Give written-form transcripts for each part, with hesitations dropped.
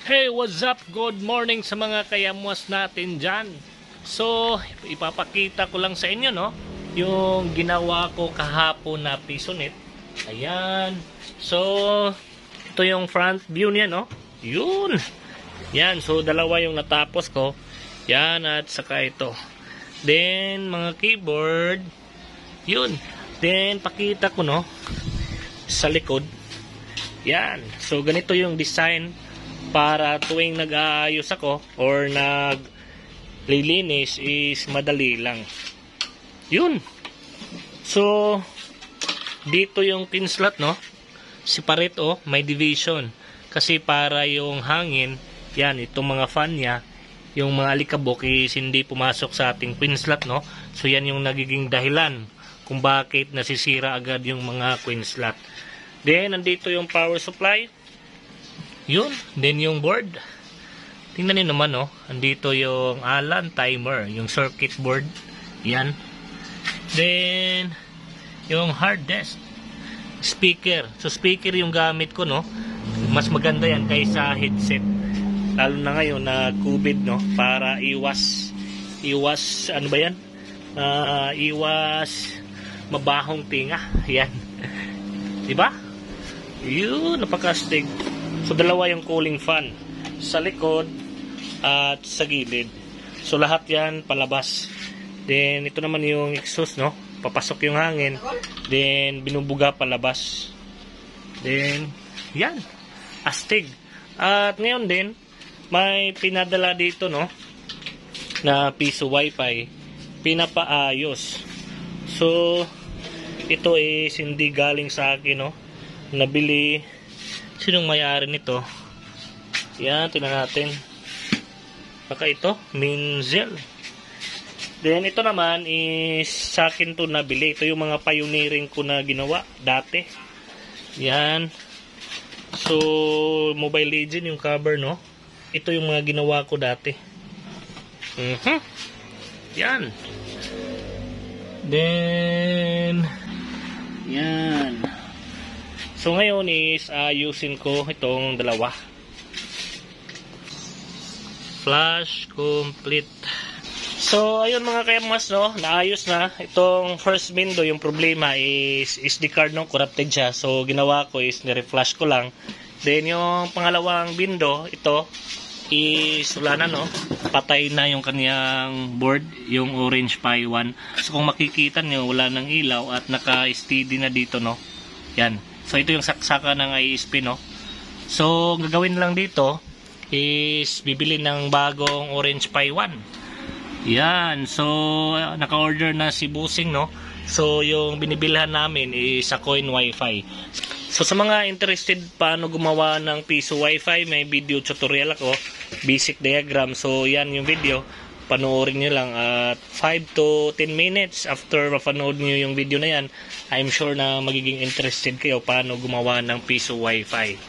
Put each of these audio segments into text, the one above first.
Hey, what's up? Good morning sa mga kayamwas natin dyan. So, ipapakita ko lang sa inyo, no? Yung ginawa ko kahapon na pisonit. Ayan. So, ito yung front view niya, no? Yun. Yan. So, dalawa yung natapos ko. Yan at saka ito. Then, mga keyboard. Yun. Then, pakita ko, no? Sa likod. Yan. So, ganito yung design para tuwing nag-aayos ako or naglilinis is madali lang. Yun. So, dito yung pin slot, no? Separate, oh. May division. Kasi para yung hangin, yan, itong mga fan niya, yung mga alikabok is hindi pumasok sa ating pin slot, no? So, yan yung nagiging dahilan kung bakit nasisira agad yung mga pin slot. Then, nandito yung power supply. Yun. Then, yung board. Tingnan niyo naman, no? Andito yung Allen timer. Yung circuit board. Yan. Then, yung hard disk. Speaker. So, speaker yung gamit ko, no? Mas maganda yan kaysa headset. Lalo na ngayon na COVID, no? Para iwas, ano ba yan? Iwas mabahong tinga. Yan. Diba? Yun, napakastig. So, dalawa yung cooling fan. Sa likod at sa gilid. So, lahat yan palabas. Then, ito naman yung exhaust, no? Papasok yung hangin. Then, binubuga palabas. Then, yan. Astig. At ngayon din, may pinadala dito, no? Na piso wifi. Pinapaayos. So, ito is hindi galing sa akin, no? Nabili. Sinong may-ari nito? Yan, tingnan natin. Baka ito, Minzel. Then, ito naman is sa akin to nabili. Ito yung mga pioneering ko na ginawa dati. Yan. So, Mobile Legends yung cover, no? Ito yung mga ginawa ko dati. Yan. Then, yan. So, ngayon is ayusin ko itong dalawa. Flash complete. So, ayun mga kaymas, no? Naayos na. Itong first window, yung problema is SD card, no? Corrupted siya. So, ginawa ko is nire-flash ko lang. Then, yung pangalawang window, ito is wala na, no? Patay na yung kanyang board, yung orange Pi 1. So, kung makikita nyo, wala nang ilaw at naka-steady na dito, no? Yan. So, ito yung saksaka ng ISP, no? So, gagawin lang dito is bibili ng bagong orange Pi 1. Yan. So, naka-order na si Busing, no? So, yung binibilhan namin is sa Coin Wi-Fi. So, sa mga interested paano gumawa ng piso Wi-Fi, may video tutorial ako. Basic diagram. So, yan yung video. Panoorin nyo lang at 5 to 10 minutes after mapanood nyo yung video na yan, I'm sure na magiging interested kayo paano gumawa ng piso wifi.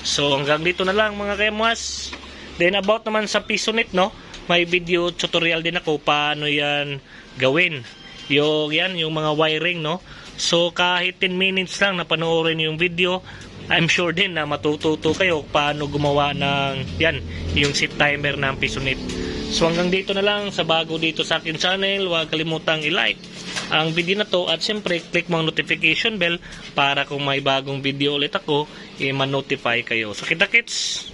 So hanggang dito na lang mga kayamwas. Then about naman sa PisoNet, no, may video tutorial din ako paano yan gawin. Yung mga wiring, no. So kahit 10 minutes lang na panoorin yung video, I'm sure din na matututo kayo paano gumawa ng yan, yung set timer ng PisoNet. So hanggang dito na lang sa bago dito sa akin channel, huwag kalimutang i-like ang video na to at siyempre click mo ang notification bell para kung may bagong video ulit ako, ma-notify kayo. So kita-kits!